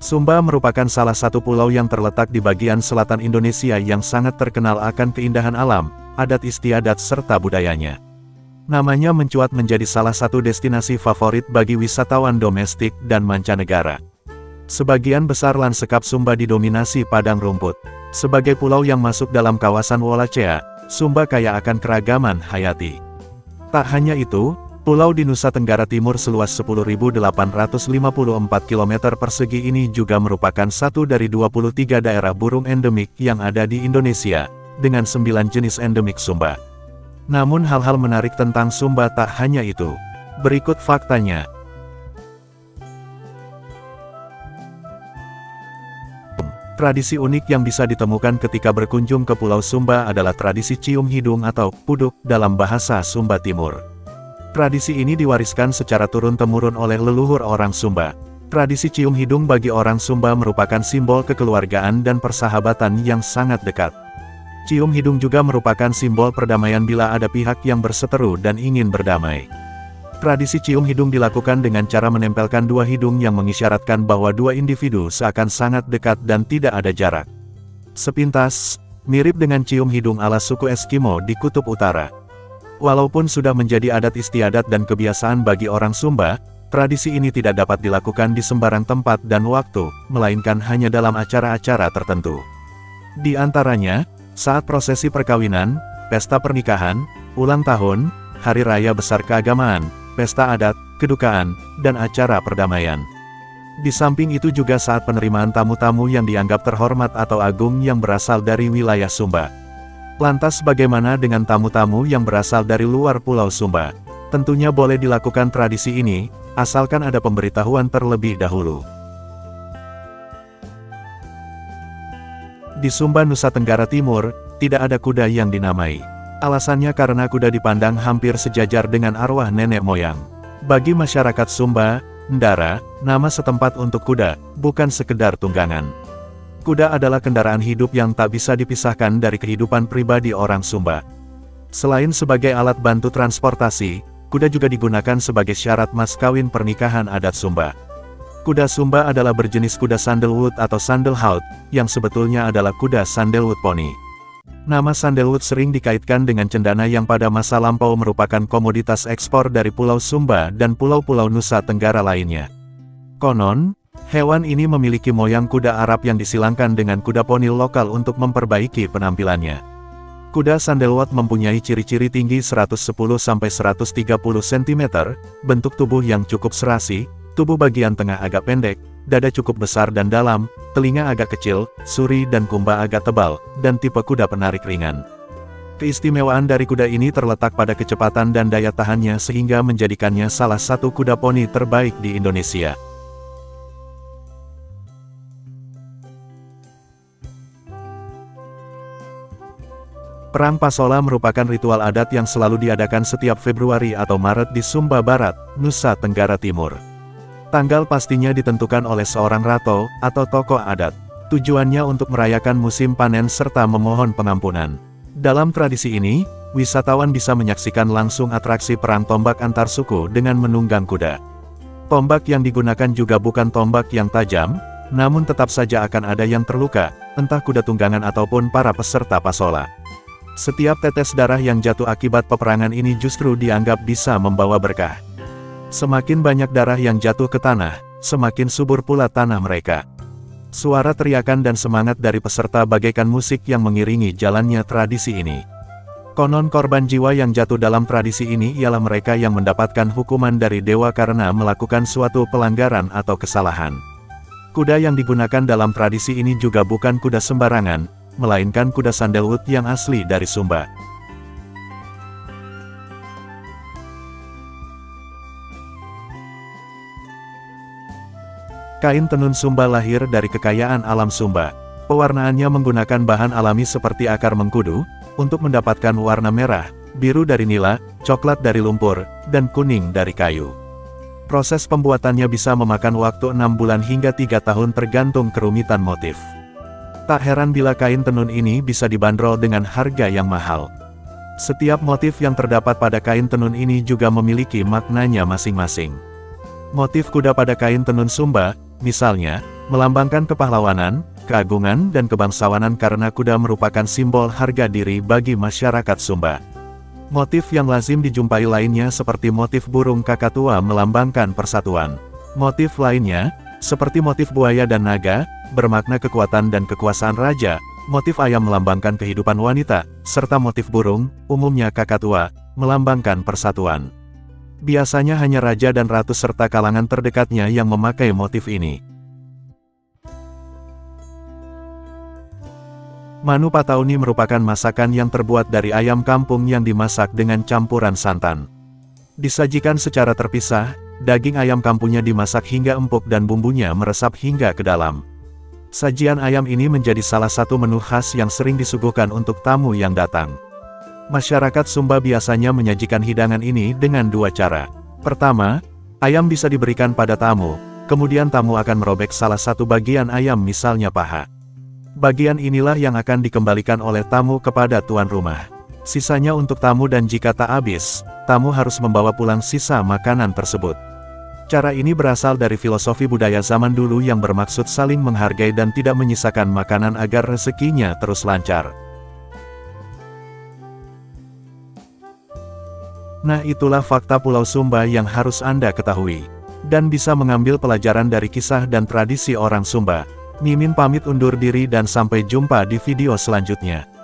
Sumba merupakan salah satu pulau yang terletak di bagian selatan Indonesia yang sangat terkenal akan keindahan alam, adat istiadat serta budayanya. Namanya mencuat menjadi salah satu destinasi favorit bagi wisatawan domestik dan mancanegara. Sebagian besar lanskap Sumba didominasi padang rumput. Sebagai pulau yang masuk dalam kawasan Wallacea, Sumba kaya akan keragaman hayati. Tak hanya itu, pulau di Nusa Tenggara Timur seluas 10.854 km persegi ini juga merupakan satu dari 23 daerah burung endemik yang ada di Indonesia, dengan 9 jenis endemik Sumba. Namun hal-hal menarik tentang Sumba tak hanya itu. Berikut faktanya. Tradisi unik yang bisa ditemukan ketika berkunjung ke Pulau Sumba adalah tradisi cium hidung atau puduk dalam bahasa Sumba Timur. Tradisi ini diwariskan secara turun-temurun oleh leluhur orang Sumba. Tradisi cium hidung bagi orang Sumba merupakan simbol kekeluargaan dan persahabatan yang sangat dekat. Cium hidung juga merupakan simbol perdamaian bila ada pihak yang berseteru dan ingin berdamai. Tradisi cium hidung dilakukan dengan cara menempelkan dua hidung yang mengisyaratkan bahwa dua individu seakan sangat dekat dan tidak ada jarak. Sepintas, mirip dengan cium hidung ala suku Eskimo di Kutub Utara. Walaupun sudah menjadi adat istiadat dan kebiasaan bagi orang Sumba, tradisi ini tidak dapat dilakukan di sembarang tempat dan waktu, melainkan hanya dalam acara-acara tertentu. Di antaranya, saat prosesi perkawinan, pesta pernikahan, ulang tahun, hari raya besar keagamaan, pesta adat, kedukaan, dan acara perdamaian. Di samping itu juga saat penerimaan tamu-tamu yang dianggap terhormat atau agung yang berasal dari wilayah Sumba. Lantas bagaimana dengan tamu-tamu yang berasal dari luar Pulau Sumba? Tentunya boleh dilakukan tradisi ini, asalkan ada pemberitahuan terlebih dahulu. Di Sumba, Nusa Tenggara Timur, tidak ada kuda yang dinamai. Alasannya karena kuda dipandang hampir sejajar dengan arwah nenek moyang. Bagi masyarakat Sumba, Ndara, nama setempat untuk kuda, bukan sekedar tunggangan. Kuda adalah kendaraan hidup yang tak bisa dipisahkan dari kehidupan pribadi orang Sumba. Selain sebagai alat bantu transportasi, kuda juga digunakan sebagai syarat mas kawin pernikahan adat Sumba. Kuda Sumba adalah berjenis kuda sandalwood atau sandalwood, yang sebetulnya adalah kuda sandalwood poni. Nama sandalwood sering dikaitkan dengan cendana yang pada masa lampau merupakan komoditas ekspor dari Pulau Sumba dan pulau-pulau Nusa Tenggara lainnya. Konon, hewan ini memiliki moyang kuda Arab yang disilangkan dengan kuda poni lokal untuk memperbaiki penampilannya. Kuda sandalwood mempunyai ciri-ciri tinggi 110-130 cm, bentuk tubuh yang cukup serasi, tubuh bagian tengah agak pendek, dada cukup besar dan dalam, telinga agak kecil, suri dan kumba agak tebal, dan tipe kuda penarik ringan. Keistimewaan dari kuda ini terletak pada kecepatan dan daya tahannya sehingga menjadikannya salah satu kuda poni terbaik di Indonesia. Perang Pasola merupakan ritual adat yang selalu diadakan setiap Februari atau Maret di Sumba Barat, Nusa Tenggara Timur. Tanggal pastinya ditentukan oleh seorang rato, atau tokoh adat. Tujuannya untuk merayakan musim panen serta memohon pengampunan. Dalam tradisi ini, wisatawan bisa menyaksikan langsung atraksi perang tombak antar suku dengan menunggang kuda. Tombak yang digunakan juga bukan tombak yang tajam, namun tetap saja akan ada yang terluka, entah kuda tunggangan ataupun para peserta pasola. Setiap tetes darah yang jatuh akibat peperangan ini justru dianggap bisa membawa berkah. Semakin banyak darah yang jatuh ke tanah, semakin subur pula tanah mereka. Suara teriakan dan semangat dari peserta bagaikan musik yang mengiringi jalannya tradisi ini. Konon korban jiwa yang jatuh dalam tradisi ini ialah mereka yang mendapatkan hukuman dari dewa karena melakukan suatu pelanggaran atau kesalahan. Kuda yang digunakan dalam tradisi ini juga bukan kuda sembarangan, melainkan kuda sandalwood yang asli dari Sumba. Kain tenun Sumba lahir dari kekayaan alam Sumba. Pewarnaannya menggunakan bahan alami seperti akar mengkudu, untuk mendapatkan warna merah, biru dari nila, coklat dari lumpur, dan kuning dari kayu. Proses pembuatannya bisa memakan waktu 6 bulan hingga 3 tahun tergantung kerumitan motif. Tak heran bila kain tenun ini bisa dibanderol dengan harga yang mahal. Setiap motif yang terdapat pada kain tenun ini juga memiliki maknanya masing-masing. Motif kuda pada kain tenun Sumba, misalnya, melambangkan kepahlawanan, keagungan dan kebangsawanan karena kuda merupakan simbol harga diri bagi masyarakat Sumba. Motif yang lazim dijumpai lainnya seperti motif burung kakatua melambangkan persatuan. Motif lainnya, seperti motif buaya dan naga, bermakna kekuatan dan kekuasaan raja, motif ayam melambangkan kehidupan wanita, serta motif burung, umumnya kakatua, melambangkan persatuan. Biasanya hanya raja dan ratu serta kalangan terdekatnya yang memakai motif ini. Manu Patauni merupakan masakan yang terbuat dari ayam kampung yang dimasak dengan campuran santan. Disajikan secara terpisah, daging ayam kampungnya dimasak hingga empuk dan bumbunya meresap hingga ke dalam. Sajian ayam ini menjadi salah satu menu khas yang sering disuguhkan untuk tamu yang datang. Masyarakat Sumba biasanya menyajikan hidangan ini dengan dua cara. Pertama, ayam bisa diberikan pada tamu, kemudian tamu akan merobek salah satu bagian ayam misalnya paha. Bagian inilah yang akan dikembalikan oleh tamu kepada tuan rumah. Sisanya untuk tamu dan jika tak habis, tamu harus membawa pulang sisa makanan tersebut. Cara ini berasal dari filosofi budaya zaman dulu yang bermaksud saling menghargai dan tidak menyisakan makanan agar rezekinya terus lancar. Nah, itulah fakta Pulau Sumba yang harus Anda ketahui. Dan bisa mengambil pelajaran dari kisah dan tradisi orang Sumba. Mimin pamit undur diri dan sampai jumpa di video selanjutnya.